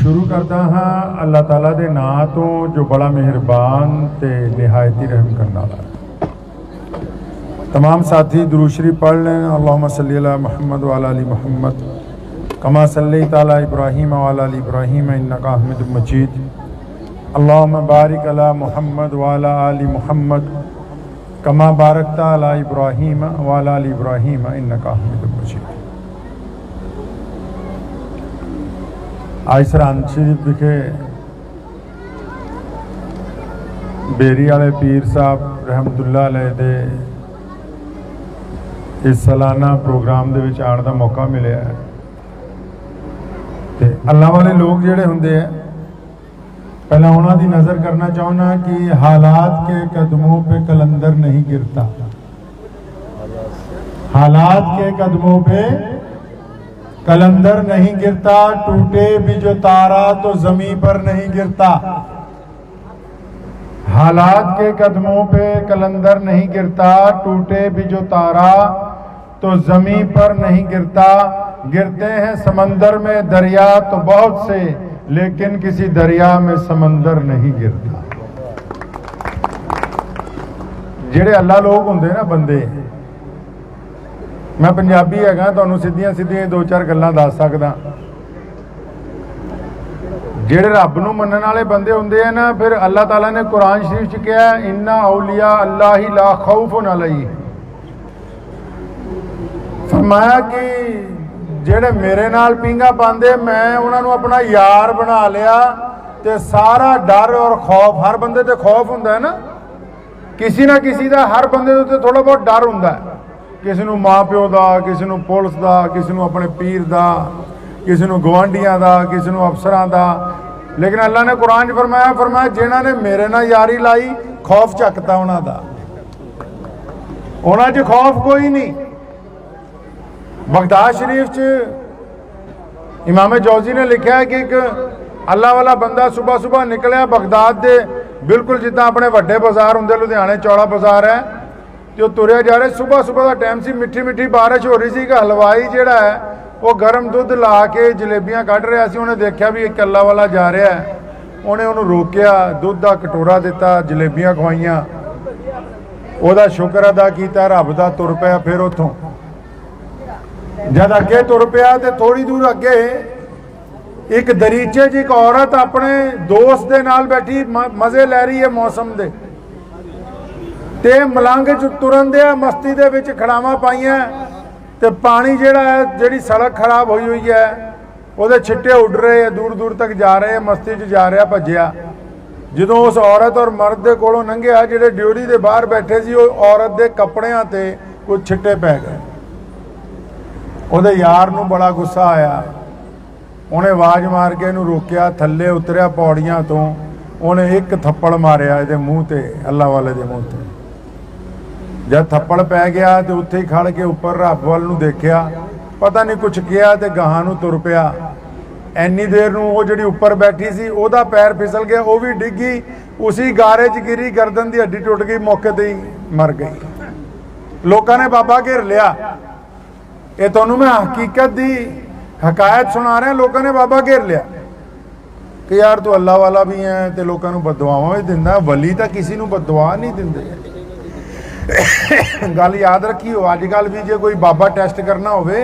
शुरू करता हाँ अल्लाह ताला दे नां तो जो बड़ा मेहरबान ते निहायती रहम करने वाला है। तमाम साथी दुरूद शरीफ पढ़ लें। अल्लाहुम्मा सल्ली अला मुहम्मद व अला आलि मुहम्मद कमा सल्लैता अला इब्राहीम व अला आलि इब्राहीम इन्नका हमीदुम मजीद। अल्लाहुम्मा बारिक अला मुहम्मद व अला आलि मुहम्मद कमा बारकता अला इब्राहीम व अला आलि इब्राहीम इन्नका हमीदुम मजीद। आज सरहंद शरीफ विखे बेरी वाले पीर साहब रहमतुल्लाह अलैह दे इस सालाना प्रोग्राम दे विच आने का मौका मिलिया है। ते अल्लाह वाले लोग जिहड़े हुंदे हैं पहला उन्हां दी नज़र करना चाहना कि हालात के कदमों पे कलंदर नहीं गिरता। हालात के कदमों पे कलंदर नहीं गिरता, टूटे भी जो तारा तो जमीन पर नहीं गिरता। हालात के कदमों पे कलंदर नहीं गिरता, टूटे भी जो तारा तो जमीन पर नहीं गिरता। गिरते हैं समंदर में दरिया तो बहुत से, लेकिन किसी दरिया में समंदर नहीं गिरता। जेड़े अल्लाह लोग होंदे ना बंदे, मैं पंजाबी है तुहानूं सीधियां सीधियां दो चार गल्लां दस सकदा। जेड़े रब नूं मनण वाले बंदे हुंदे हैं ना, फिर अल्लाह ताला ने कुरान शरीफ च कहा इन्ना औलिया अल्लाह ला खौफुन अलैहिम। फरमाया कि जेड़े मेरे नाल पींगा पांदे मैं उन्हां नूं अपना यार बना लिया ते सारा डर और खौफ, हर बंदे ते खौफ हुंदा है ना, किसी ना किसी दा हर बंदे दे उत्ते थोड़ा बहुत डर हुंदा है। किसी नूं माँ प्यो का, किसी नूं पुलिस का, किसी नूं अपने पीर का, किसी नूं गवांढियां का, किसी नूं अफसरां का। लेकिन अल्लाह ने कुरान फरमाया जिन्हां ने मेरे नाल यारी लाई खौफ चकता उन्हां दा, उन्हां च खौफ कोई नहीं। बगदाद शरीफ च इमाम जौजी ने लिखा है कि एक अल्लाह वाला बंदा सुबह सुबह निकलिया बगदाद दे बिल्कुल जिद्दां अपने वड्डे बाजार हुंदे, लुधियाने चौड़ा बाजार है, जो तुरया जा रहे सुबह सुबह का टाइम सी, मिठी मिठी बारिश हो रही सी कि हलवाई जिहड़ा है वो गर्म दुध ला के जलेबियां कढ़ रहा सी। उन्हें देखा भी एक अल्लाह वाला जा रहा है, उन्हें उन्होंने रोकिया, दुध का कटोरा दिता, जलेबियां खवाइयां, ओहदा शुक्र अदा किया, रब दा तुर पिया। फिर उतों जब अगे तुर पिया तो थोड़ी दूर अगे एक दरीचे च एक औरत अपने दोस्त दे नाल बैठी मजे लै रही है मौसम दे, ते मलंग च तुरन दिया मस्ती दे विच खड़ावां पाइयां ते पानी जिहड़ा है जिहड़ी सड़क खराब हुई हुई है उहदे छिट्टे उड़ रहे हैं, दूर दूर तक जा रहे हैं, मस्ती च जा रहा भज्जिया। जदों उस औरत और मर्द दे कोलों लंघिया, जिहड़े ड्योरी दे बाहर बैठे सी, उह औरत दे कपड़ियां ते कुछ छिट्टे पै गए। उहदे यार नूं बड़ा गुस्सा आया, उहने आवाज़ मार के इहनूं रोकिया, थल्ले उतरिया पौड़ियां तो, उहने एक थप्पड़ मारिया इहदे मूँह ते, अल्लाह वाले दे मूँह ते। जब थप्पड़ पै गया तो उत्थे ही खड़ के उपर रब वाल नूं देखिया, पता नहीं कुछ किया तो गाहां नूं तुर पिया। एनी देर नूं वो जिहड़ी उपर बैठी सी ओहदा पैर फिसल गया, वो भी डिग्गी, उसी गारे च गिरी, गर्दन की हड्डी टुट गई, मौके ते ही मर गई। लोगों ने बाबा घेर लिया। ये तुहानूं मैं हकीकत दी हकायत सुना रहा, लोगों ने बाबा घेर लिया कि यार तू अल्लाह वाला भी है तो लोगों नूं बददुआवां भी दिंदा। वली तो किसी नूं बददुआ नहीं दिंदे। गल याद रखियो, अजकल भी जो कोई बाबा टेस्ट करना होवे,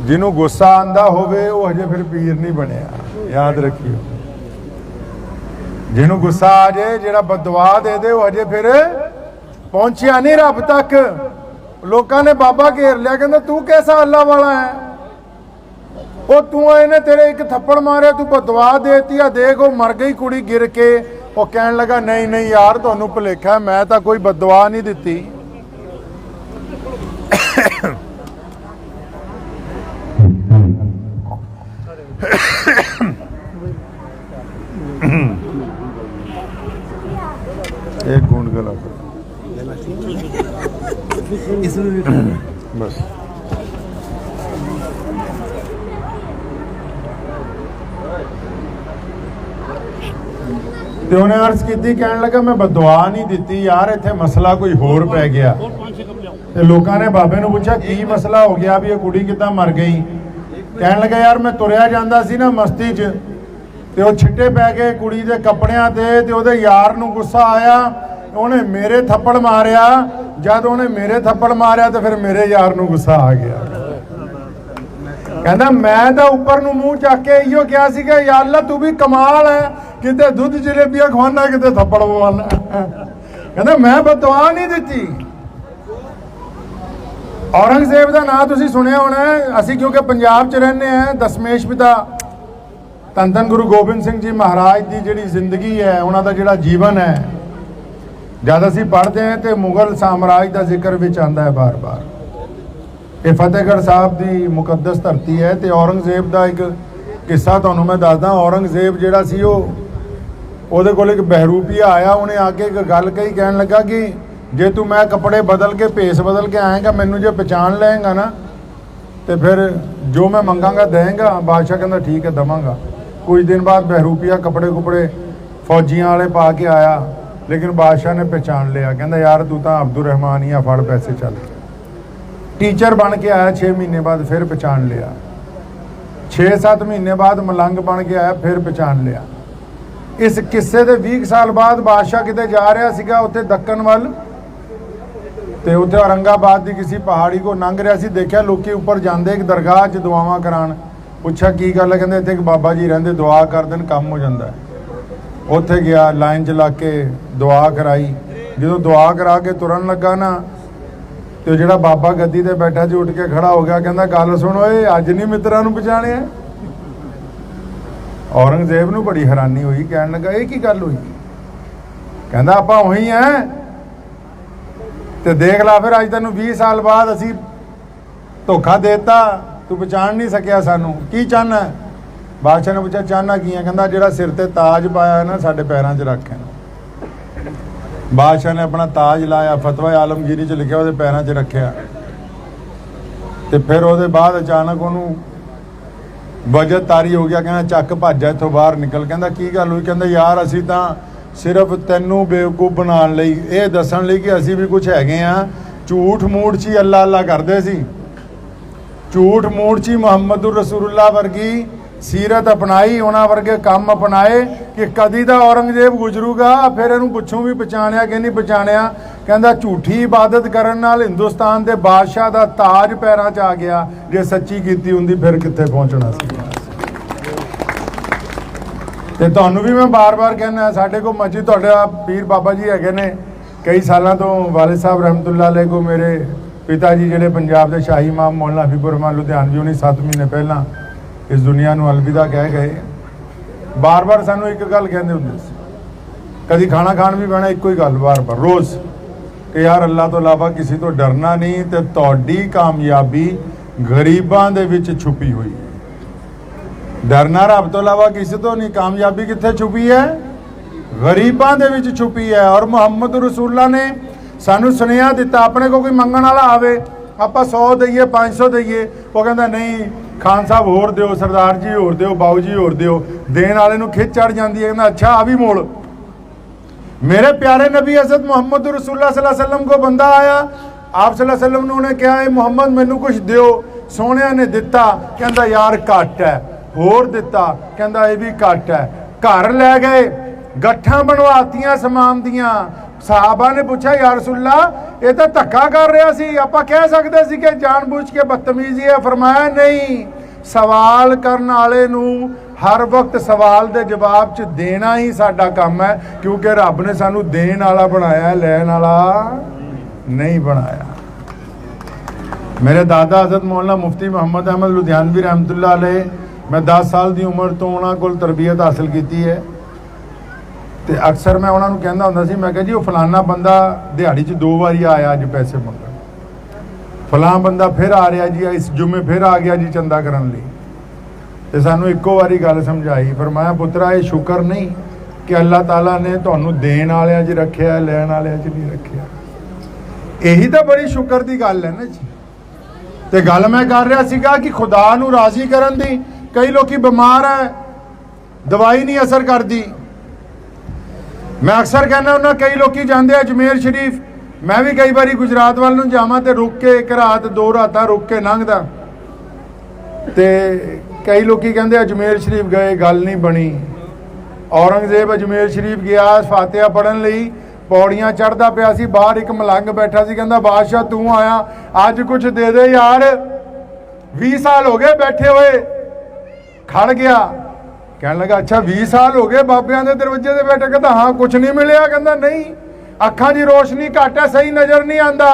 जिन्हों गुस्सा आंदा होवे वो हजे फिर पीर नहीं बनया। याद रखियो, जिन्हों गुस्सा आ जाए, जिहड़ा बददुआ दे दे, वो हजे फिर पहुंचिया नहीं रब तक। लोगों ने बाबा घेर लिया, कहंदा तू कैसा अल्लाह वाला है, वो तू इन्हें तेरे एक थप्पड़ मारे, तू बददुआ देती है, देख वो मर गई कुड़ी गिर के। वो कहने लगा नहीं नहीं यार तुहानूं भुलेखा, मैं तो कोई बददुआ नहीं दी। एक गुण गला बस तो उन्हें अर्ज की, कहने लगा मैं बददुआ नहीं दी यार, इत्थे मसला कोई होर पै गया। तो लोगों ने बाबे नूं पूछा की मसला हो गया भी ये कुड़ी किदां मर गई। ਕਹਿਣ ਲੱਗਾ ਯਾਰ ਮੈਂ ਤੁਰਿਆ ਜਾਂਦਾ ਸੀ ਨਾ ਮਸਤੀ 'ਚ ਤੇ ਉਹ ਛਿੱਟੇ ਪੈ ਗਏ ਕੁੜੀ ਦੇ ਕੱਪੜਿਆਂ ਤੇ ਉਹਦੇ ਯਾਰ ਨੂੰ ਗੁੱਸਾ ਆਇਆ, ਉਹਨੇ ਮੇਰੇ ਥੱਪੜ ਮਾਰਿਆ। ਜਦ ਉਹਨੇ ਮੇਰੇ ਥੱਪੜ ਮਾਰਿਆ ਤੇ ਫਿਰ ਮੇਰੇ ਯਾਰ ਨੂੰ ਗੁੱਸਾ ਆ ਗਿਆ। ਕਹਿੰਦਾ ਮੈਂ ਤਾਂ ਉੱਪਰ ਨੂੰ ਮੂੰਹ ਚੱਕ ਕੇ ਇਹੋ ਕਿਹਾ ਸੀਗਾ ਯਾ ਅੱਲਾ ਤੂੰ ਵੀ ਕਮਾਲ ਹੈ, ਕਿਤੇ ਦੁੱਧ ਜਲੇਬੀਆਂ ਖਵਾਉਣਾ ਕਿਤੇ ਥੱਪੜ ਪਵਾਉਣਾ। ਕਹਿੰਦਾ ਮੈਂ ਬਦਦੁਆ ਨਹੀਂ ਦਿੱਤੀ। ਔਰੰਗਜ਼ੇਬ ਦਾ ਨਾਂ ਤੁਸੀਂ ਸੁਣਿਆ ਹੋਣਾ। ਅਸੀਂ ਕਿਉਂਕਿ ਪੰਜਾਬ 'ਚ ਰਹਿੰਦੇ ਹਾਂ, ਦਸਮੇਸ਼ ਪਿਤਾ ਧੰਨ ਧੰਨ ਗੁਰੂ ਗੋਬਿੰਦ ਸਿੰਘ ਜੀ ਮਹਾਰਾਜ ਦੀ ਜਿਹੜੀ ਜ਼ਿੰਦਗੀ ਹੈ, ਉਹਨਾਂ ਦਾ ਜਿਹੜਾ ਜੀਵਨ ਹੈ, ਜਦ ਅਸੀਂ ਪੜ੍ਹਦੇ ਹਾਂ ਤੇ ਮੁਗਲ ਸਾਮਰਾਜ ਦਾ ਜ਼ਿਕਰ ਵਿੱਚ ਆਉਂਦਾ ਹੈ ਬਾਰ-ਬਾਰ। ਇਹ ਫਤਿਹਗੜ੍ਹ ਸਾਹਿਬ ਦੀ ਮੁਕੱਦਸ ਧਰਤੀ ਹੈ। ਤੇ ਔਰੰਗਜ਼ੇਬ ਦਾ ਇੱਕ ਕਿੱਸਾ ਤੁਹਾਨੂੰ ਮੈਂ ਦੱਸਦਾ। ਔਰੰਗਜ਼ੇਬ ਜਿਹੜਾ ਸੀ ਉਹਦੇ ਕੋਲ ਇੱਕ ਬਹਿਰੂਪੀਆ ਆਇਆ, ਉਹਨੇ ਆ ਕੇ ਇੱਕ ਗੱਲ ਕਹੀ, ਕਹਿਣ ਲੱਗਾ ਕਿ ਜੇ ਤੂੰ ਮੈਂ ਕੱਪੜੇ ਬਦਲ ਕੇ ਭੇਸ ਬਦਲ ਕੇ ਆਏਗਾ, ਮੈਨੂੰ ਜੇ ਪਛਾਣ ਲਏਗਾ ਨਾ ਤੇ ਫਿਰ ਜੋ ਮੈਂ ਮੰਗਾਂਗਾ ਦੇਂਗਾ। ਬਾਦਸ਼ਾਹ ਕਹਿੰਦਾ ਠੀਕ ਹੈ ਦੇਵਾਂਗਾ। ਕੁਝ ਦਿਨ ਬਾਅਦ ਬਹਿਰੂਪੀਆ ਕੱਪੜੇ ਫੌਜੀਆਂ ਵਾਲੇ ਪਾ ਕੇ ਆਇਆ, ਲੇਕਿਨ ਬਾਦਸ਼ਾਹ ਨੇ ਪਛਾਣ ਲਿਆ। ਕਹਿੰਦਾ ਯਾਰ ਤੂੰ ਤਾਂ ਅਬਦੁਰ ਰਹਿਮਾਨ ਹੀ ਆ, ਫੜ ਪੈਸੇ ਚੱਲ। ਟੀਚਰ ਬਣ ਕੇ ਆਇਆ 6 ਮਹੀਨੇ ਬਾਅਦ, ਫਿਰ ਪਛਾਣ ਲਿਆ। 6-7 ਮਹੀਨੇ ਬਾਅਦ ਮਲੰਗ ਬਣ ਕੇ ਆਇਆ, ਫਿਰ ਪਛਾਣ ਲਿਆ। ਇਸ ਕਿੱਸੇ ਦੇ 20 ਸਾਲ ਬਾਅਦ ਬਾਦਸ਼ਾਹ ਕਿਤੇ ਜਾ ਰਿਹਾ ਸੀਗਾ ਉੱਥੇ ਦੱਖਣ ਵੱਲ, ਤੇ ਉੱਥੇ ਔਰੰਗਾਬਾਦ ਦੀ ਕਿਸੇ ਪਹਾੜੀ ਕੋ ਲੰਘ ਰਿਹਾ ਸੀ। ਦੇਖਿਆ ਲੋਕੀ ਉੱਪਰ ਜਾਂਦੇ ਇੱਕ ਦਰਗਾਹ 'ਚ ਦੁਆਵਾਂ ਕਰਾਉਣ। ਪੁੱਛਿਆ ਕੀ ਗੱਲ ਹੈ? ਕਹਿੰਦੇ ਇੱਥੇ ਇੱਕ ਬਾਬਾ ਜੀ ਰਹਿੰਦੇ, ਦੁਆ ਕਰ ਦੇਣ ਕੰਮ ਹੋ ਜਾਂਦਾ। ਉੱਥੇ ਗਿਆ, ਲਾਈਨ 'ਚ ਲੱਗ ਕੇ ਦੁਆ ਕਰਾਈ। ਜਦੋਂ ਦੁਆ ਕਰਾ ਕੇ ਤੁਰਨ ਲੱਗਾ ਨਾ ਤੇ ਜਿਹੜਾ ਬਾਬਾ ਗੱਦੀ ਤੇ ਬੈਠਾ ਸੀ ਉੱਠ ਕੇ ਖੜਾ ਹੋ ਗਿਆ। ਕਹਿੰਦਾ ਗੱਲ ਸੁਣ ਓਏ, ਅੱਜ ਨਹੀਂ ਮਿੱਤਰਾਂ ਨੂੰ ਪਛਾਣਿਆ? ਔਰੰਗਜ਼ੇਬ ਨੂੰ ਬੜੀ ਹੈਰਾਨੀ ਹੋਈ, ਕਹਿਣ ਲੱਗਾ ਇਹ ਕੀ ਗੱਲ ਹੋਈ? ਕਹਿੰਦਾ ਆਪਾਂ ਉਹੀ ਐ ਤੇ ਦੇਖ ਲਾ ਫਿਰ ਅੱਜ ਤੈਨੂੰ 20 ਸਾਲ ਬਾਅਦ ਅਸੀਂ ਧੋਖਾ ਦੇਤਾ, ਤੂੰ ਪਛਾਣ ਨਹੀਂ ਸਕਿਆ ਸਾਨੂੰ। ਕੀ ਚਾਹੁੰਦਾ? ਬਾਦਸ਼ਾਹ ਨੇ ਪੁੱਛਿਆ ਚਾਹੁੰਦਾ ਕੀ ਹੈ? ਕਹਿੰਦਾ ਜਿਹੜਾ ਸਿਰ ਤੇ ਤਾਜ ਪਾਇਆ ਨਾ ਸਾਡੇ ਪੈਰਾਂ 'ਚ ਰੱਖਿਆ। ਬਾਦਸ਼ਾਹ ਨੇ ਆਪਣਾ ਤਾਜ ਲਾਇਆ, ਫਤਵਾ ਆਲਮਗੀਰੀ 'ਚ ਲਿਖਿਆ, ਉਹਦੇ ਪੈਰਾਂ 'ਚ ਰੱਖਿਆ। ਤੇ ਫਿਰ ਉਹਦੇ ਬਾਅਦ ਅਚਾਨਕ ਉਹਨੂੰ ਵਜਦ ਤਾਰੀ ਹੋ ਗਿਆ। ਕਹਿੰਦਾ ਚੱਕ ਭੱਜ ਇੱਥੋਂ ਬਾਹਰ ਨਿਕਲ। ਕਹਿੰਦਾ ਕੀ ਗੱਲ ਹੋਈ? ਕਹਿੰਦਾ ਯਾਰ ਅਸੀਂ ਤਾਂ ਸਿਰਫ ਤੈਨੂੰ ਬੇਵਕੂਫ ਬਣਾਉਣ ਲਈ, ਇਹ ਦੱਸਣ ਲਈ ਕਿ ਅਸੀਂ ਵੀ ਕੁਝ ਹੈਗੇ ਆ, ਝੂਠ ਮੂਠ 'ਚ ਹੀ ਅੱਲਾ ਅੱਲਾ ਕਰਦੇ ਸੀ। ਝੂਠ ਮੂਠ 'ਚ ਹੀ ਮੁਹੰਮਦੁਰ ਰਸੂਲullah ਵਰਗੀ ਸੀਰਤ ਅਪਣਾਈ, ਉਹਨਾਂ ਵਰਗੇ ਕੰਮ ਅਪਣਾਏ ਕਿ ਕਦੀ ਤਾਂ ਔਰੰਗਜ਼ੇਬ ਗੁਜ਼ਰੂਗਾ, ਫਿਰ ਇਹਨੂੰ ਪੁੱਛੂੰ ਵੀ ਪਛਾਣਿਆ ਕਿ ਨਹੀਂ ਪਛਾਣਿਆ। ਕਹਿੰਦਾ ਝੂਠੀ ਇਬਾਦਤ ਕਰਨ ਨਾਲ ਹਿੰਦੁਸਤਾਨ ਦੇ ਬਾਦਸ਼ਾਹ ਦਾ ਤਾਜ ਪੈਰਾਂ 'ਚ ਆ ਗਿਆ। ਜੇ ਸੱਚੀ ਕੀਤੀ ਹੁੰਦੀ ਫਿਰ ਕਿੱਥੇ ਪਹੁੰਚਣਾ ਸੀ। ਤੇ ਤੁਹਾਨੂੰ ਵੀ ਮੈਂ ਬਾਰ-ਬਾਰ ਕਹਿੰਦਾ, ਸਾਡੇ ਕੋਲ ਮਸਜਿਦ, ਤੁਹਾਡਾ ਪੀਰ ਬਾਬਾ ਜੀ ਹੈਗੇ ਨੇ ਕਈ ਸਾਲਾਂ ਤੋਂ, ਵਾਲਿਦ ਸਾਹਿਬ ਰਹਿਮਤੁल्लाह ਅਲੈਹ ਕੋ ਮੇਰੇ ਪਿਤਾ ਜੀ ਜਿਹੜੇ ਪੰਜਾਬ ਦੇ ਸ਼ਾਹੀ ਇਮਾਮ ਮੌਲਾਨਾ ਹਬੀਬੁਰ ਰਹਿਮਾਨ ਲੁਧਿਆਣਵੀ, ਉਹਨੇ 7 ਮਹੀਨੇ ਪਹਿਲਾਂ ਇਸ ਦੁਨੀਆ ਨੂੰ ਅਲਵਿਦਾ ਕਹਿ ਗਏ। ਬਾਰ-ਬਾਰ ਸਾਨੂੰ ਇੱਕ ਗੱਲ ਕਹਿੰਦੇ ਹੁੰਦੇ ਸੀ, ਕਦੀ ਖਾਣਾ ਖਾਣ ਵੀ ਬਹਿਣਾ ਇੱਕੋ ਹੀ ਗੱਲ ਬਾਰ-ਬਾਰ ਰੋਜ਼, ਕਿ ਯਾਰ ਅੱਲਾ ਤੋਂ ਇਲਾਵਾ ਕਿਸੇ ਤੋਂ ਡਰਨਾ ਨਹੀਂ ਤੇ ਤੁਹਾਡੀ ਕਾਮਯਾਬੀ ਗਰੀਬਾਂ ਦੇ ਵਿੱਚ ਛੁਪੀ ਹੋਈ ਹੈ। ਡਰਨਾ ਰੱਬ ਤੋਂ ਇਲਾਵਾ ਕਿਸੇ ਤੋਂ ਨਹੀਂ। ਕਾਮਯਾਬੀ ਕਿੱਥੇ ਛੁਪੀ ਹੈ? ਗਰੀਬਾਂ ਦੇ ਵਿੱਚ ਛੁਪੀ ਹੈ। ਔਰ ਮੁਹੰਮਦ ਰਸੂਲullah ਨੇ ਸਾਨੂੰ ਸੁਨੇਹਾ ਦਿੱਤਾ, ਆਪਣੇ ਕੋਲ ਕੋਈ ਮੰਗਣ ਵਾਲਾ ਆਵੇ ਆਪਾਂ 100 ਦਈਏ 500 ਦਈਏ, ਉਹ ਕਹਿੰਦਾ ਨਹੀਂ ਖਾਨ ਸਾਹਿਬ ਹੋਰ ਦਿਓ, ਸਰਦਾਰ ਜੀ ਹੋਰ ਦਿਓ, ਬਾਊ ਜੀ ਹੋਰ ਦਿਓ। ਦੇਣ ਵਾਲੇ ਨੂੰ ਖਿੱਚ ਚੜ ਜਾਂਦੀ ਹੈ, ਕਹਿੰਦਾ ਅੱਛਾ ਆ ਵੀ ਮੋੜ। मेरे प्यारे नबी हज़रत मोहम्मद रसूलुल्लाह सल्लल्लाहु अलैहि वसल्लम को बंदा आया, आप सल्लल्लाहु अलैहि वसल्लम ने उन्हें कहा है मोहम्मद मैनू कुछ दियो, सोने ने दिता, कहता यार घट है, होर दिता, कहता ये भी घट है। घर लै गए, गट्ठा बनवातियां समान दियां। साहबा ने पूछा या रसूलल्लाह ये तो धक्का कर रहा सी, आपां कह सकते सी कि जानबूझ के बदतमीजी है। फरमाया नहीं, सवाल करने वाले नूं हर वक्त सवाल के जवाब च देना ही साडा काम है, क्योंकि रब ने सानू देन वाला बनाया, लैन वाला नहीं बनाया। मेरे दादा हज़रत मौलाना मुफ्ती मोहम्मद अहमद लुधियानवी रहमतुल्लाह अलैह, मैं 10 साल की उम्र तो उन्होंने को तरबियत हासिल की है। तो अक्सर मैं उन्होंने कहता होंदा सी, मैं कहा जी वो फलाना बंदा दिहाड़ी च 2 बारी आया अज पैसे मंगण, फलां बंदा फिर आ रहा जी, इस जुम्मे फिर आ गया जी चंदा करन लई। ते सानू इक्को वारी गल समझाई, फरमाया पुत्रा ये शुक्र नहीं कि अल्लाह ताला ने तुहानू देण वालियां च रखिया, लैण वालियां च नहीं रखिया। यही तो बड़ी शुक्र की गल है ना जी। ते गल मैं कर रहा सीगा कि खुदा नू राजी करन दी। कई लोग बीमार है, दवाई नहीं असर करती। मैं अक्सर कहना उन्हें, कई लोग जाते अजमेर शरीफ, मैं भी कई बार गुजरात वाल नूं जावां ते रुक के 1 रात 2 रातां रुक के लंघदा। ਤੇ ਕਈ ਲੋਕੀ ਕਹਿੰਦੇ ਅਜਮੇਰ ਸ਼ਰੀਫ ਗਏ, ਗੱਲ ਨਹੀਂ ਬਣੀ। ਔਰੰਗਜ਼ੇਬ ਅਜਮੇਰ ਸ਼ਰੀਫ ਗਿਆ ਫਾਤਿਹਾ ਪੜ੍ਹਨ ਲਈ, ਪੌੜੀਆਂ ਚੜ੍ਹਦਾ ਪਿਆ ਸੀ, ਬਾਹਰ ਇੱਕ ਮਲੰਗ ਬੈਠਾ ਸੀ, ਕਹਿੰਦਾ ਬਾਦਸ਼ਾਹ ਤੂੰ ਆਇਆ, ਅੱਜ ਕੁਝ ਦੇ ਦੇ ਯਾਰ, 20 ਸਾਲ ਹੋ ਗਏ ਬੈਠੇ ਹੋਏ। ਖੜ ਗਿਆ, ਕਹਿਣ ਲੱਗਾ ਅੱਛਾ 20 ਸਾਲ ਹੋ ਗਏ ਬਾਬਿਆਂ ਦੇ ਦਰਵਾਜ਼ੇ ਤੇ ਬੈਠੇ? ਕਹਿੰਦਾ ਹਾਂ, ਕੁਝ ਨਹੀਂ ਮਿਲਿਆ? ਕਹਿੰਦਾ ਨਹੀਂ, ਅੱਖਾਂ ਦੀ ਰੋਸ਼ਨੀ ਘੱਟ ਹੈ, ਸਹੀ ਨਜ਼ਰ ਨਹੀਂ ਆਂਦਾ।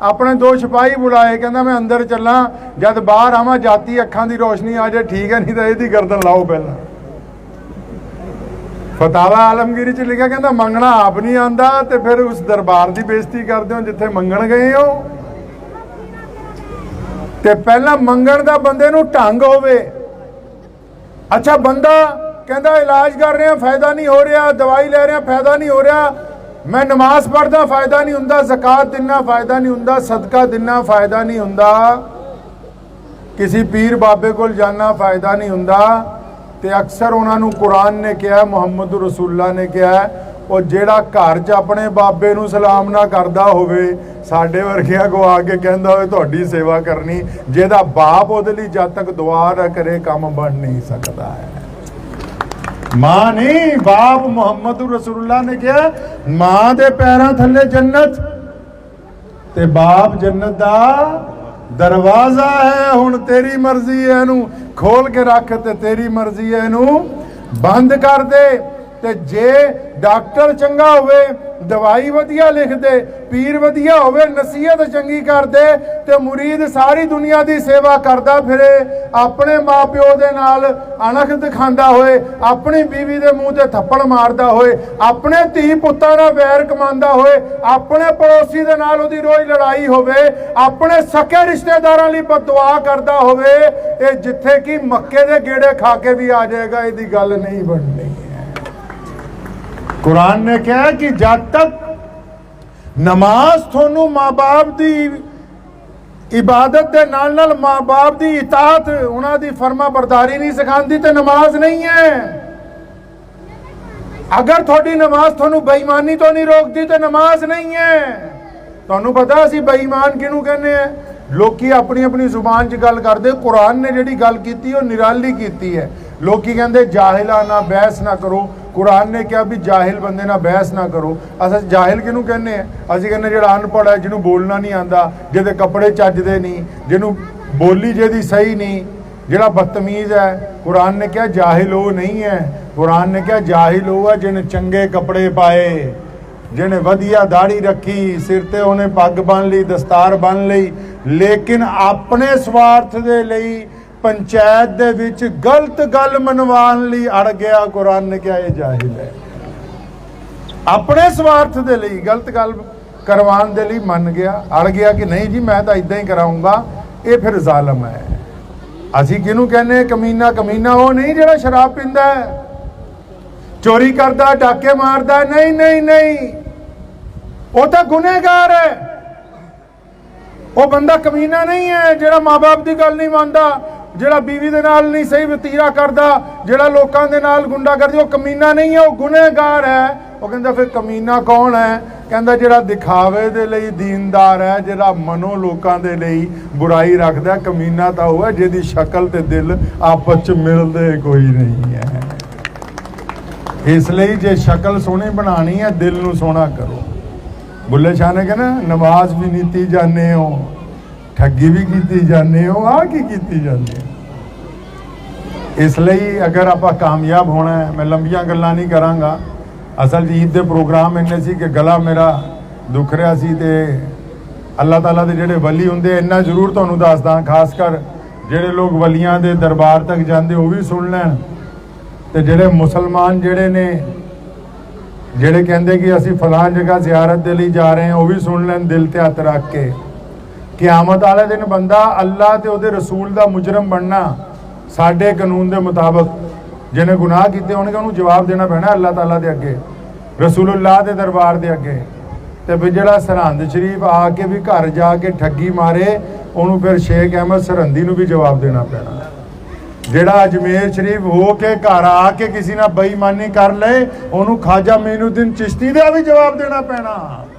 ਆਪਣੇ 2 ਸਿਪਾਹੀ ਬੁਲਾਏ, ਕਹਿੰਦਾ ਮੈਂ ਅੰਦਰ ਚੱਲਾਂ, ਜਦ ਬਾਹਰ ਆਵਾਂ ਜਾਤੀ ਅੱਖਾਂ ਦੀ ਰੋਸ਼ਨੀ ਆ ਜਾਏ ਠੀਕ ਹੈ, ਨਹੀਂ ਤਾਂ ਇਹਦੀ ਗਰਦਨ ਲਾਓ ਪਹਿਲਾਂ। ਫਤਾਵਾ ਆਲਮਗੀਰੀ ਚ ਲਿਖਿਆ, ਕਹਿੰਦਾ ਮੰਗਣਾ ਆਪ ਨਹੀਂ ਆਂਦਾ ਤੇ ਫਿਰ ਉਸ ਦਰਬਾਰ ਦੀ ਬੇਇੱਜ਼ਤੀ ਕਰਦੇ ਹੋ ਜਿੱਥੇ ਮੰਗਣ ਗਏ ਹੋ। ਤੇ ਪਹਿਲਾਂ ਮੰਗਣ ਦਾ ਬੰਦੇ ਨੂੰ ਢੰਗ ਹੋਵੇ। ਅੱਛਾ ਬੰਦਾ ਕਹਿੰਦਾ ਇਲਾਜ ਕਰ ਰਿਹਾ ਫਾਇਦਾ ਨਹੀਂ ਹੋ ਰਿਹਾ, ਦਵਾਈ ਲੈ ਰਿਹਾ ਫਾਇਦਾ ਨਹੀਂ ਹੋ ਰਿਹਾ, ਮੈਂ ਨਮਾਜ਼ ਪੜ੍ਹਦਾ ਫਾਇਦਾ ਨਹੀਂ ਹੁੰਦਾ, ਜ਼ਕਾਤ ਦਿਨਾ ਫਾਇਦਾ ਨਹੀਂ ਹੁੰਦਾ, ਸਦਕਾ ਦਿਨਾ ਫਾਇਦਾ ਨਹੀਂ ਹੁੰਦਾ, ਕਿਸੇ ਪੀਰ ਬਾਬੇ ਕੋਲ ਜਾਣਾ ਫਾਇਦਾ ਨਹੀਂ ਹੁੰਦਾ। ਤੇ ਅਕਸਰ ਉਹਨਾਂ ਨੂੰ ਕੁਰਾਨ ਨੇ ਕਿਹਾ, ਮੁਹੰਮਦ ਰਸੂਲullah ਨੇ ਕਿਹਾ, ਉਹ ਜਿਹੜਾ ਘਰ 'ਚ ਆਪਣੇ ਬਾਬੇ ਨੂੰ ਸਲਾਮ ਨਾ ਕਰਦਾ ਹੋਵੇ, ਸਾਡੇ ਵਰਗਿਆਂ ਕੋ ਆ ਕੇ ਕਹਿੰਦਾ ਹੋਵੇ ਤੁਹਾਡੀ ਸੇਵਾ ਕਰਨੀ, ਜਿਹਦਾ ਬਾਪ ਉਹਦੇ ਲਈ ਜਦ ਤੱਕ ਦੁਆ ਨਾ ਕਰੇ ਕੰਮ ਬਣ ਨਹੀਂ ਸਕਦਾ ਹੈ। ਮਾਂ ਨਹੀਂ, ਬਾਪ ਮੁਹੰਮਦ ਰਸੂਲullah ਨੇ ਕਿਹਾ ਮਾਂ ਦੇ ਪੈਰਾਂ ਥੱਲੇ ਜੰਨਤ ਤੇ ਬਾਪ ਜੰਨਤ ਦਾ ਦਰਵਾਜ਼ਾ ਹੈ। ਹੁਣ ਤੇਰੀ ਮਰਜ਼ੀ ਹੈ, ਇਹਨੂੰ ਖੋਲ ਕੇ ਰੱਖ ਤੇ ਤੇਰੀ ਮਰਜ਼ੀ ਹੈ ਇਹਨੂੰ ਬੰਦ ਕਰ ਦੇ। ਤੇ ਜੇ ਡਾਕਟਰ ਚੰਗਾ ਹੋਵੇ, ਦਵਾਈ ਵਧੀਆ ਲਿਖ ਦੇ, ਪੀਰ ਵਧੀਆ ਹੋਵੇ, ਨਸੀਹਤ ਚੰਗੀ ਕਰ ਦੇ, ਤੇ ਮੁਰੀਦ ਸਾਰੀ ਦੁਨੀਆ ਦੀ ਸੇਵਾ ਕਰਦਾ ਫਿਰੇ, ਆਪਣੇ ਮਾਪਿਓ ਦੇ ਨਾਲ ਅਣਖ ਦਿਖਾਉਂਦਾ ਹੋਏ, ਆਪਣੀ ਬੀਵੀ ਦੇ ਮੂੰਹ ਤੇ ਥੱਪੜ ਮਾਰਦਾ ਹੋਏ, ਆਪਣੇ ਧੀ ਪੁੱਤਾਂ ਨਾਲ ਵੈਰ ਕਮਾਉਂਦਾ ਹੋਏ, ਆਪਣੇ ਪੜੋਸੀ ਦੇ ਨਾਲ ਉਹਦੀ ਰੋਜ਼ ਲੜਾਈ ਹੋਵੇ, ਆਪਣੇ ਸਕੇ ਰਿਸ਼ਤੇਦਾਰਾਂ ਲਈ ਬਦਦੁਆ ਕਰਦਾ ਹੋਵੇ, ਇਹ ਜਿੱਥੇ ਕਿ ਮੱਕੇ ਦੇ ਗੇੜੇ ਖਾ ਕੇ ਵੀ ਆ ਜਾਏਗਾ, ਇਹਦੀ ਗੱਲ ਨਹੀਂ ਬਣਨੀ। कुरान ने कहा कि जब तक नमाज थोनू माँ बाप की इबादत के नाल नाल माँ बाप की इताअत उन्हां दी फर्मा बरदारी नहीं सिखाती तो नमाज नहीं है। अगर थोड़ी नमाज थोनू बेईमानी तो नहीं रोकती तो नमाज नहीं है। तुहानू पता असीं बेईमान किहनू कहने हैं? लोकी अपनी अपनी जुबान च गल करदे, कुरान ने जिहड़ी गल कीती ओह निराली कीती है। लोकी कहंदे जाहिला ना बहस ना करो, कुरान ने कहा भी जाहिल बंदे ना बहस ना करो। अस जाहिल किनू कहने हैं? असीं कहने जिहड़ा अनपढ़ है, जिन्हों बोलना नहीं आंदा, जिहदे कपड़े चजदे नहीं, जिन्हों बोली जिहदी सही नहीं, जिहड़ा बदतमीज़ है। कुरान ने कहा जाहिल वो नहीं है, कुरान ने कहा जाहिल वो है जिन्हें चंगे कपड़े पाए, जिन्हें वधिया दाढ़ी रखी, सिर ते उन्हें पग बन ली, दस्तार बन ली, लेकिन अपने स्वार्थ दे लई पंचायत दे विच गलत गल मनवान लई अड़ गया। कुरान ने कहा यह जाहिल है। अपने स्वार्थ दे लई गलत गल करवान दे लई मन गया, अड़ गया कि नहीं जी मैं तो इदां ही कराऊंगा, ये फिर जालम है। असीं किहनू कहने कमीना? कमीना वो नहीं जिहड़ा शराब पींदा है, चोरी करदा, डाके मारदा, नहीं नहीं नहीं, वो तो गुनहगार है। वो बंदा कमीना नहीं है जिहड़ा माँ बाप की गल नहीं मानता, जिहड़ा बीवी दे नाल नहीं सही वतीरा करदा, जिहड़ा लोकां दे नाल गुंडागर्दी, वो कमीना नहीं है, वो गुनहगार है। वो कहंदा फिर कमीना कौन है? कहंदा जिहड़ा दिखावे दे लई दीनदार है, जिहड़ा मनो लोकां दे लई बुराई रखदा। कमीना तां वो है जिहदी शक्ल ते दिल आपस च मिलदे कोई नहीं है। इसलिए जे शक्ल सोहनी बनानी है, दिल नूं सोहना करो। बुल्ले शाह ने कहना नमाज भी नीती जाने हो, ठगी भी कीती जाने हो, आ की कीती जाने हो। इसलिए अगर आप कामयाब होना है, मैं लंबियां गल्लां नहीं करांगा। असल ईद के प्रोग्राम इन्ने सी कि गला मेरा दुख रहा सी, ते अल्लाह ताला दे जिहड़े वली हुंदे इन्ना जरूर तुहानूं दसदा, खासकर जिहड़े लोग वलियां दे दरबार तक जांदे वो भी सुन लैण, ते जिहड़े मुसलमान जिहड़े ने ਜਿਹੜੇ ਕਹਿੰਦੇ ਕਿ ਅਸੀਂ ਫਲਾਂ ਜਗ੍ਹਾ ਜ਼ਿਆਰਤ ਦੇ ਲਈ ਜਾ ਰਹੇ ਹਾਂ, ਉਹ ਵੀ ਸੁਣ ਲੈਣ ਦਿਲ ਤੇ ਹੱਥ ਰੱਖ ਕੇ। ਕਿਆਮਤ ਵਾਲੇ ਦਿਨ ਬੰਦਾ ਅੱਲਾਹ ਤੇ ਉਹਦੇ ਰਸੂਲ ਦਾ ਮੁਜਰਮ ਬਣਨਾ, ਸਾਡੇ ਕਾਨੂੰਨ ਦੇ ਮੁਤਾਬਕ ਜਿਹਨੇ ਗੁਨਾਹ ਕੀਤੇ ਹੋਣਗੇ ਉਹਨੂੰ ਜਵਾਬ ਦੇਣਾ ਪੈਣਾ ਅੱਲਾਹ ਤਾਲਾ ਦੇ ਅੱਗੇ, ਰਸੂਲullah ਦੇ ਦਰਬਾਰ ਦੇ ਅੱਗੇ। ਤੇ ਵੀ ਜਿਹੜਾ ਸਰਹੰਦ ਸ਼ਰੀਫ ਆ ਕੇ ਵੀ ਘਰ ਜਾ ਕੇ ਠੱਗੀ ਮਾਰੇ, ਉਹਨੂੰ ਫਿਰ ਸ਼ੇਖ ਅਹਿਮਦ ਸਰਹੰਦੀ ਨੂੰ ਵੀ ਜਵਾਬ ਦੇਣਾ ਪੈਣਾ। ਜਿਹੜਾ ਅਜਮੇਰ ਸ਼ਰੀਫ ਹੋ ਕੇ ਘਰ ਆ ਕੇ ਕਿਸੇ ਨਾਲ ਬੇਈਮਾਨੀ ਕਰ ਲਏ, ਉਹਨੂੰ ਖਾਜਾ ਮੀਨੂਦੀਨ ਚਿਸ਼ਤੀ ਦਾ ਵੀ ਜਵਾਬ ਦੇਣਾ ਪੈਣਾ।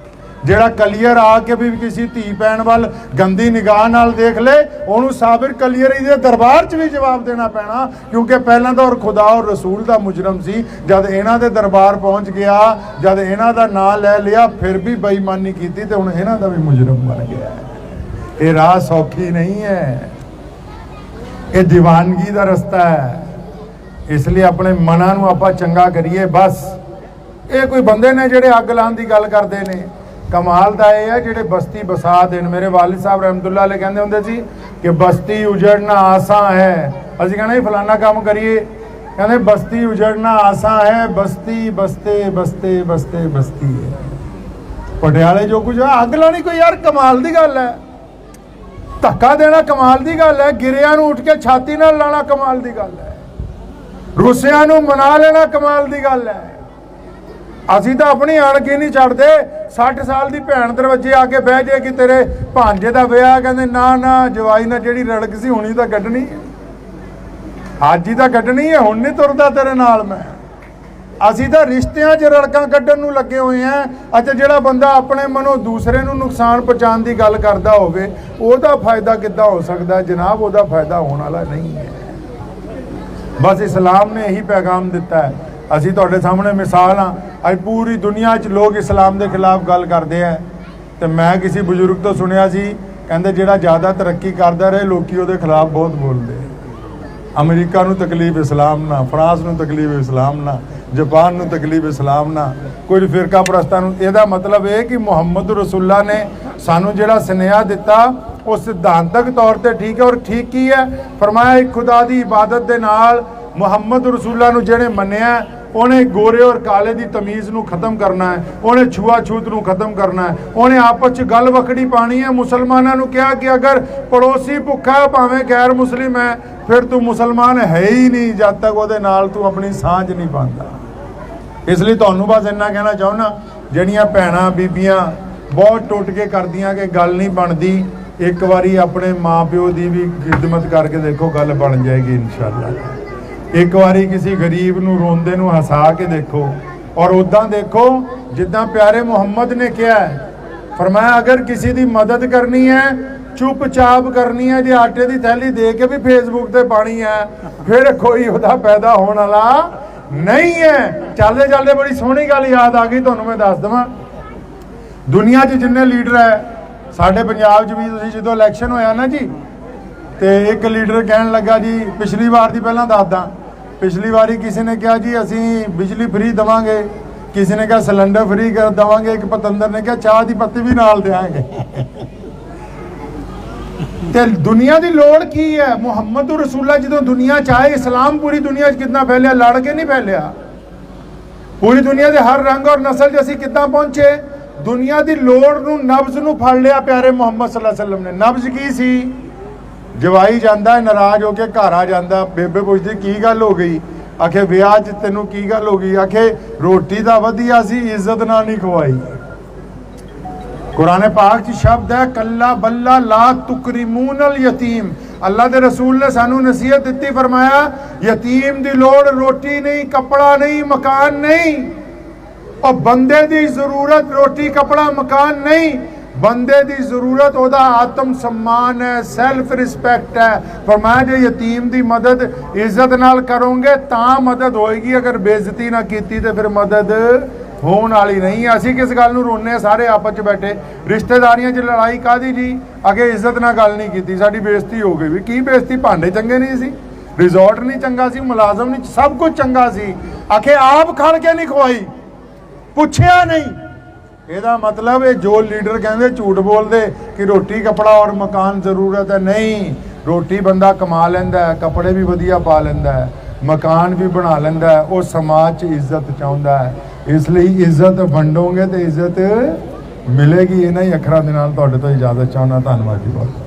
ਜਿਹੜਾ ਕਲੀਅਰ ਆ ਕੇ ਵੀ ਕਿਸੇ ਧੀ ਭੈਣ ਵੱਲ ਗੰਦੀ ਨਿਗਾਹ ਨਾਲ ਦੇਖ ਲੈ, ਉਹਨੂੰ ਸਾਬਿਰ ਕਲੀਅਰੀ ਦੇ ਦਰਬਾਰ 'ਚ ਵੀ ਜਵਾਬ ਦੇਣਾ ਪੈਣਾ, ਕਿਉਂਕਿ ਪਹਿਲਾਂ ਤਾਂ ਉਹ ਖੁਦਾ ਔਰ ਰਸੂਲ ਦਾ ਮੁਜਰਮ ਸੀ। ਜਦ ਇਹਨਾਂ ਦੇ ਦਰਬਾਰ ਪਹੁੰਚ ਗਿਆ, ਜਦ ਇਹਨਾਂ ਦਾ ਨਾਂ ਲੈ ਲਿਆ, ਫਿਰ ਵੀ ਬੇਈਮਾਨੀ ਕੀਤੀ ਤੇ ਹੁਣ ਇਹਨਾਂ ਦਾ ਵੀ ਮੁਜਰਮ ਬਣ ਗਿਆ। ਇਹ ਰਾਹ ਸੌਖੀ ਨਹੀਂ ਹੈ, ਇਹ ਦੀਵਾਨਗੀ ਦਾ ਰਸਤਾ ਹੈ। ਇਸ ਲਈ ਆਪਣੇ ਮਨਾਂ ਨੂੰ ਆਪਾਂ ਚੰਗਾ ਕਰੀਏ। ਬਸ ਇਹ ਕੋਈ ਬੰਦੇ ਨੇ ਜਿਹੜੇ ਅੱਗ ਲਾਉਣ ਦੀ ਗੱਲ ਕਰਦੇ ਨੇ। ਕਮਾਲ ਦਾ ਇਹ ਹੈ ਜਿਹੜੇ ਬਸਤੀ ਬਸਾ ਦੇਣ। ਮੇਰੇ ਵਾਲਿਦ ਸਾਹਿਬ ਰਹਿਮਤੁल्लाह अलैह ਕਹਿੰਦੇ ਹੁੰਦੇ ਸੀ ਕਿ ਬਸਤੀ ਉਜੜਨਾ ਆਸਾਨ ਹੈ। ਅਸੀਂ ਕਹਿੰਦੇ ਫਲਾਨਾ ਕੰਮ ਕਰੀਏ, ਕਹਿੰਦੇ ਬਸਤੀ ਉਜੜਨਾ ਆਸਾਨ ਹੈ, ਬਸਤੀ ਬਸਤੇ ਬਸਤੇ ਬਸਤੇ ਬਸਤੀ ਹੈ। ਪਟਿਆਲੇ ਜੋ ਕੁਝ ਅੱਗ ਲਾਣੀ ਕੋਈ ਯਾਰ ਕਮਾਲ ਦੀ ਗੱਲ ਹੈ, ਧੱਕਾ ਦੇਣਾ ਕਮਾਲ ਦੀ ਗੱਲ ਹੈ, ਗਿਰਿਆਂ ਨੂੰ ਉੱਠ ਕੇ ਛਾਤੀ ਨਾਲ ਲਾਣਾ ਕਮਾਲ ਦੀ ਗੱਲ ਹੈ, ਰੁੱਸਿਆਂ ਨੂੰ ਮਨਾ ਲੈਣਾ ਕਮਾਲ ਦੀ ਗੱਲ ਹੈ। ਅਸੀਂ ਤਾਂ ਆਪਣੀ ਅਣਗੀ ਨਹੀਂ ਛੱਡਦੇ। 60 ਸਾਲ ਦੀ ਭੈਣ ਦਰਵਾਜ਼ੇ ਆ ਕੇ ਬਹਿ ਜੇ ਕਿ ਤੇਰੇ ਭਾਂਜੇ ਦਾ ਵਿਆਹ, ਕਹਿੰਦੇ ਨਾ ਨਾ ਜਵਾਈ ਨਾਲ ਜਿਹੜੀ ਰੜਕ ਸੀ ਹੁਣੀ ਤਾਂ ਕੱਢਣੀ, ਅੱਜ ਹੀ ਤਾਂ ਕੱਢਣੀ ਹੈ, ਹੁਣ ਨਹੀਂ ਤੁਰਦਾ ਤੇਰੇ ਨਾਲ ਮੈਂ। ਅਸੀਂ ਤਾਂ ਰਿਸ਼ਤਿਆਂ 'ਚ ਰੜਕਾਂ ਕੱਢਣ ਨੂੰ ਲੱਗੇ ਹੋਏ ਆ। ਅੱਛਾ, ਜਿਹੜਾ ਬੰਦਾ ਆਪਣੇ ਮਨੋਂ ਦੂਸਰੇ ਨੂੰ ਨੁਕਸਾਨ ਪਹੁੰਚਾਉਣ ਦੀ ਗੱਲ ਕਰਦਾ ਹੋਵੇ, ਉਹਦਾ ਫਾਇਦਾ ਕਿੱਦਾਂ ਹੋ ਸਕਦਾ ਜਨਾਬ? ਉਹਦਾ ਫਾਇਦਾ ਹੋਣ ਵਾਲਾ ਨਹੀਂ ਹੈ। ਬਸ ਇਸਲਾਮ ਨੇ ਇਹੀ ਪੈਗਾਮ ਦਿੱਤਾ ਹੈ। ਅਸੀਂ ਤੁਹਾਡੇ ਸਾਹਮਣੇ ਮਿਸਾਲ ਹਾਂ। ਅੱਜ ਪੂਰੀ ਦੁਨੀਆ 'ਚ ਲੋਕ ਇਸਲਾਮ ਦੇ ਖਿਲਾਫ ਗੱਲ ਕਰਦੇ ਆ। ਤੇ ਮੈਂ ਕਿਸੇ ਬਜ਼ੁਰਗ ਤੋਂ ਸੁਣਿਆ ਸੀ, ਕਹਿੰਦੇ ਜਿਹੜਾ ਜ਼ਿਆਦਾ ਤਰੱਕੀ ਕਰਦਾ ਰਹੇ ਲੋਕੀ ਉਹਦੇ ਖਿਲਾਫ ਬਹੁਤ ਬੋਲਦੇ। ਅਮਰੀਕਾ ਨੂੰ ਤਕਲੀਫ ਇਸਲਾਮ ਨਾ, ਫਰਾਂਸ ਨੂੰ ਤਕਲੀਫ ਇਸਲਾਮ ਨਾ, ਜਾਪਾਨ ਨੂੰ ਤਕਲੀਫ ਇਸਲਾਮ ਨਾ, ਕੋਈ ਫਿਰਕਾ ਪ੍ਰਸਤਾਂ ਨੂੰ। ਇਹਦਾ ਮਤਲਬ ਇਹ ਕਿ ਮੁਹੰਮਦ ਰਸੂਲullah ਨੇ ਸਾਨੂੰ ਜਿਹੜਾ ਸੁਨੇਹਾ ਦਿੱਤਾ ਉਹ ਸਿਧਾਂਤਕ ਤੌਰ ਤੇ ਠੀਕ ਹੈ। ਔਰ ਠੀਕ ਕੀ ਹੈ? ਫਰਮਾਇਆ ਇੱਕ ਖੁਦਾ ਦੀ ਇਬਾਦਤ ਦੇ ਨਾਲ ਮੁਹੰਮਦ ਰਸੂਲullah ਨੂੰ ਜਿਹੜੇ ਮੰਨਿਆ, ਉਹਨੇ ਗੋਰੇ ਔਰ ਕਾਲੇ ਦੀ ਤਮੀਜ਼ ਨੂੰ ਖਤਮ ਕਰਨਾ ਹੈ, ਉਹਨੇ ਛੂਆ-ਛੂਤ ਨੂੰ ਖਤਮ ਕਰਨਾ ਹੈ, ਉਹਨੇ ਆਪਸ 'ਚ ਗੱਲ ਵਕੜੀ ਪਾਣੀ ਹੈ। ਮੁਸਲਮਾਨਾਂ ਨੂੰ ਕਿਹਾ ਕਿ ਅਗਰ ਪੜੋਸੀ ਭੁੱਖਾ ਭਾਵੇਂ ਗੈਰ ਮੁਸਲਿਮ ਹੈ, ਫਿਰ ਤੂੰ ਮੁਸਲਮਾਨ ਹੈ ਹੀ ਨਹੀਂ ਜਦ ਤੱਕ ਉਹਦੇ ਨਾਲ ਤੂੰ ਆਪਣੀ ਸਾਂਝ ਨਹੀਂ ਪਾਉਂਦਾ। ਇਸ ਲਈ ਤੁਹਾਨੂੰ ਬਸ ਇੰਨਾ ਕਹਿਣਾ ਚਾਹੁੰਦਾ, ਜਿਹੜੀਆਂ ਭੈਣਾਂ ਬੀਬੀਆਂ ਬਹੁਤ ਟੁੱਟ ਕੇ ਕਰਦੀਆਂ ਕਿ ਗੱਲ ਨਹੀਂ ਬਣਦੀ, ਇੱਕ ਵਾਰੀ ਆਪਣੇ ਮਾਂ-ਪਿਓ ਦੀ ਵੀ ਖਿਦਮਤ ਕਰਕੇ ਦੇਖੋ, ਗੱਲ ਬਣ ਜਾਏਗੀ ਇਨਸ਼ਾਅੱਲਾ। ਇੱਕ ਵਾਰੀ ਕਿਸੇ ਗਰੀਬ ਨੂੰ ਰੋਂਦੇ ਨੂੰ ਹਸਾ ਕੇ ਦੇਖੋ, ਔਰ ਉਦਾਂ ਦੇਖੋ ਜਿੱਦਾਂ ਪਿਆਰੇ ਮੁਹੰਮਦ ਨੇ ਕਿਹਾ ਹੈ। ਫਰਮਾਇਆ ਅਗਰ ਕਿਸੇ ਦੀ ਮਦਦ ਕਰਨੀ ਹੈ, ਚੁੱਪਚਾਪ ਕਰਨੀ ਹੈ। ਜੇ ਆਟੇ ਦੀ ਥੈਲੀ ਦੇ ਕੇ ਵੀ ਫੇਸਬੁੱਕ ਤੇ ਪਾਣੀ ਹੈ, ਫਿਰ ਕੋਈ ਉਹਦਾ ਪੈਦਾ ਹੋਣ ਵਾਲਾ ਨਹੀਂ ਹੈ। ਚੱਲਦੇ ਚੱਲਦੇ ਬੜੀ ਸੋਹਣੀ ਗੱਲ ਯਾਦ ਆ ਗਈ, ਤੁਹਾਨੂੰ ਮੈਂ ਦੱਸ ਦੇਵਾਂ। ਦੁਨੀਆ 'ਚ ਜਿੰਨੇ ਲੀਡਰ ਹੈ, ਸਾਡੇ ਪੰਜਾਬ 'ਚ ਵੀ ਤੁਸੀਂ ਜਦੋਂ ਇਲੈਕਸ਼ਨ ਹੋਇਆ ਨਾ ਜੀ, ਤੇ ਇੱਕ ਲੀਡਰ ਕਹਿਣ ਲੱਗਾ ਜੀ, ਪਿਛਲੀ ਵਾਰ ਦੀ ਪਹਿਲਾਂ ਦੱਸਦਾ, ਪਿਛਲੀ ਵਾਰੀ ਕਿਸੇ ਨੇ ਕਿਹਾ ਜੀ ਅਸੀਂ ਬਿਜਲੀ ਫ੍ਰੀ ਦੇਵਾਂਗੇ, ਕਿਸੇ ਨੇ ਕਿਹਾ ਸਿਲੰਡਰ ਫ੍ਰੀ ਕਰ ਦੇਵਾਂਗੇ, ਇੱਕ ਪਤੰਦਰ ਨੇ ਕਿਹਾ ਚਾਹ ਦੀ ਪੱਤੀ ਵੀ ਨਾਲ ਦੇਵਾਂਗੇ। ਤੇ ਦੁਨੀਆ ਦੀ ਲੋੜ ਕੀ ਹੈ? ਮੁਹੰਮਦ ਰਸੂਲullah ਜਦੋਂ ਦੁਨੀਆ ਚਾਹੇ, ਇਸਲਾਮ ਪੂਰੀ ਦੁਨੀਆ 'ਚ ਕਿੰਨਾ ਫੈਲਿਆ, ਲੜ ਕੇ ਨਹੀਂ ਫੈਲਿਆ। ਪੂਰੀ ਦੁਨੀਆ ਦੇ ਹਰ ਰੰਗ ਔਰ ਨਸਲ 'ਚ ਅਸੀਂ ਕਿੱਦਾਂ ਪਹੁੰਚੇ? ਦੁਨੀਆ ਦੀ ਲੋੜ ਨੂੰ, ਨਬਜ਼ ਨੂੰ ਫੜ ਲਿਆ ਪਿਆਰੇ ਮੁਹੰਮਦ ਸੱਲੱਲਾਹੁ ਅਲੈहि ਵਸੱਲਮ ਨੇ। ਨਬਜ਼ ਕੀ ਸੀ? ਜਵਾਈ ਜਾਂਦਾ ਨਾਰਾਜ਼ ਹੋ ਕੇ ਘਰ ਆ ਜਾਂਦਾ, ਬੇਬੇ ਪੁੱਛਦੀ ਕੀ ਗੱਲ ਹੋ ਗਈ? ਆਖੇ ਵਿਆਹ 'ਚ ਤੈਨੂੰ ਕੀ ਗੱਲ ਹੋ ਗਈ? ਆਖੇ ਰੋਟੀ ਤਾਂ ਵਧੀਆ ਸੀ, ਇੱਜ਼ਤ ਨਾਲ ਨਹੀਂ ਖਵਾਈ। ਕੁਰਾਨ ਪਾਕ 'ਚ ਸ਼ਬਦ ਹੈ ਕੱਲਾ ਬੱਲਾ ਲਾ ਤੁਕਰਿਮੂਨਲ ਯਤੀਮ। ਅੱਲਾ ਦੇ ਰਸੂਲ ਨੇ ਸਾਨੂੰ ਨਸੀਹਤ ਦਿੱਤੀ, ਫਰਮਾਇਆ ਯਤੀਮ ਦੀ ਲੋੜ ਰੋਟੀ ਨਹੀਂ, ਕੱਪੜਾ ਨਹੀਂ, ਮਕਾਨ ਨਹੀਂ। और बंदे दी जरूरत रोटी कपड़ा मकान नहीं, बंदे दी जरूरत ओदा आत्म सम्मान है, सेल्फ रिस्पेक्ट है। फरमाया जो यतीम दी मदद इज्जत नाल करोगे तां मदद होएगी, अगर बेइज्जती ना कीती तो फिर मदद होने वाली नहीं। असी किस गल नूं रोने सारे आपस च बैठे, रिश्तेदारियां च लड़ाई कादी जी? अगे इज्जत नाल गल नहीं कीती, साडी बेइज्जती हो गई। भी की बेइज्जती? भांडे चंगे नहीं सी, रिजॉर्ट नहीं चंगा सी, मुलाजम नहीं, सब कुछ चंगा सी। आखे आप खड़ के नहीं खवाई, पुछया नहीं। ਇਹਦਾ मतलब है जो लीडर कहते झूठ बोलते कि रोटी कपड़ा और मकान जरूरत है, नहीं। रोटी बंदा कमा लेंदा है, कपड़े भी वधिया पा लेंदा है, मकान भी बना लेंदा है, वो समाज च इज्जत चाहुंदा है। इसलिए इज्जत वंडोगे तो इज्जत मिलेगी। इन्हां ही अखरां दे नाल तुहाडे तो इजाजत चाहुंदा। धन्नवाद जी बहुत।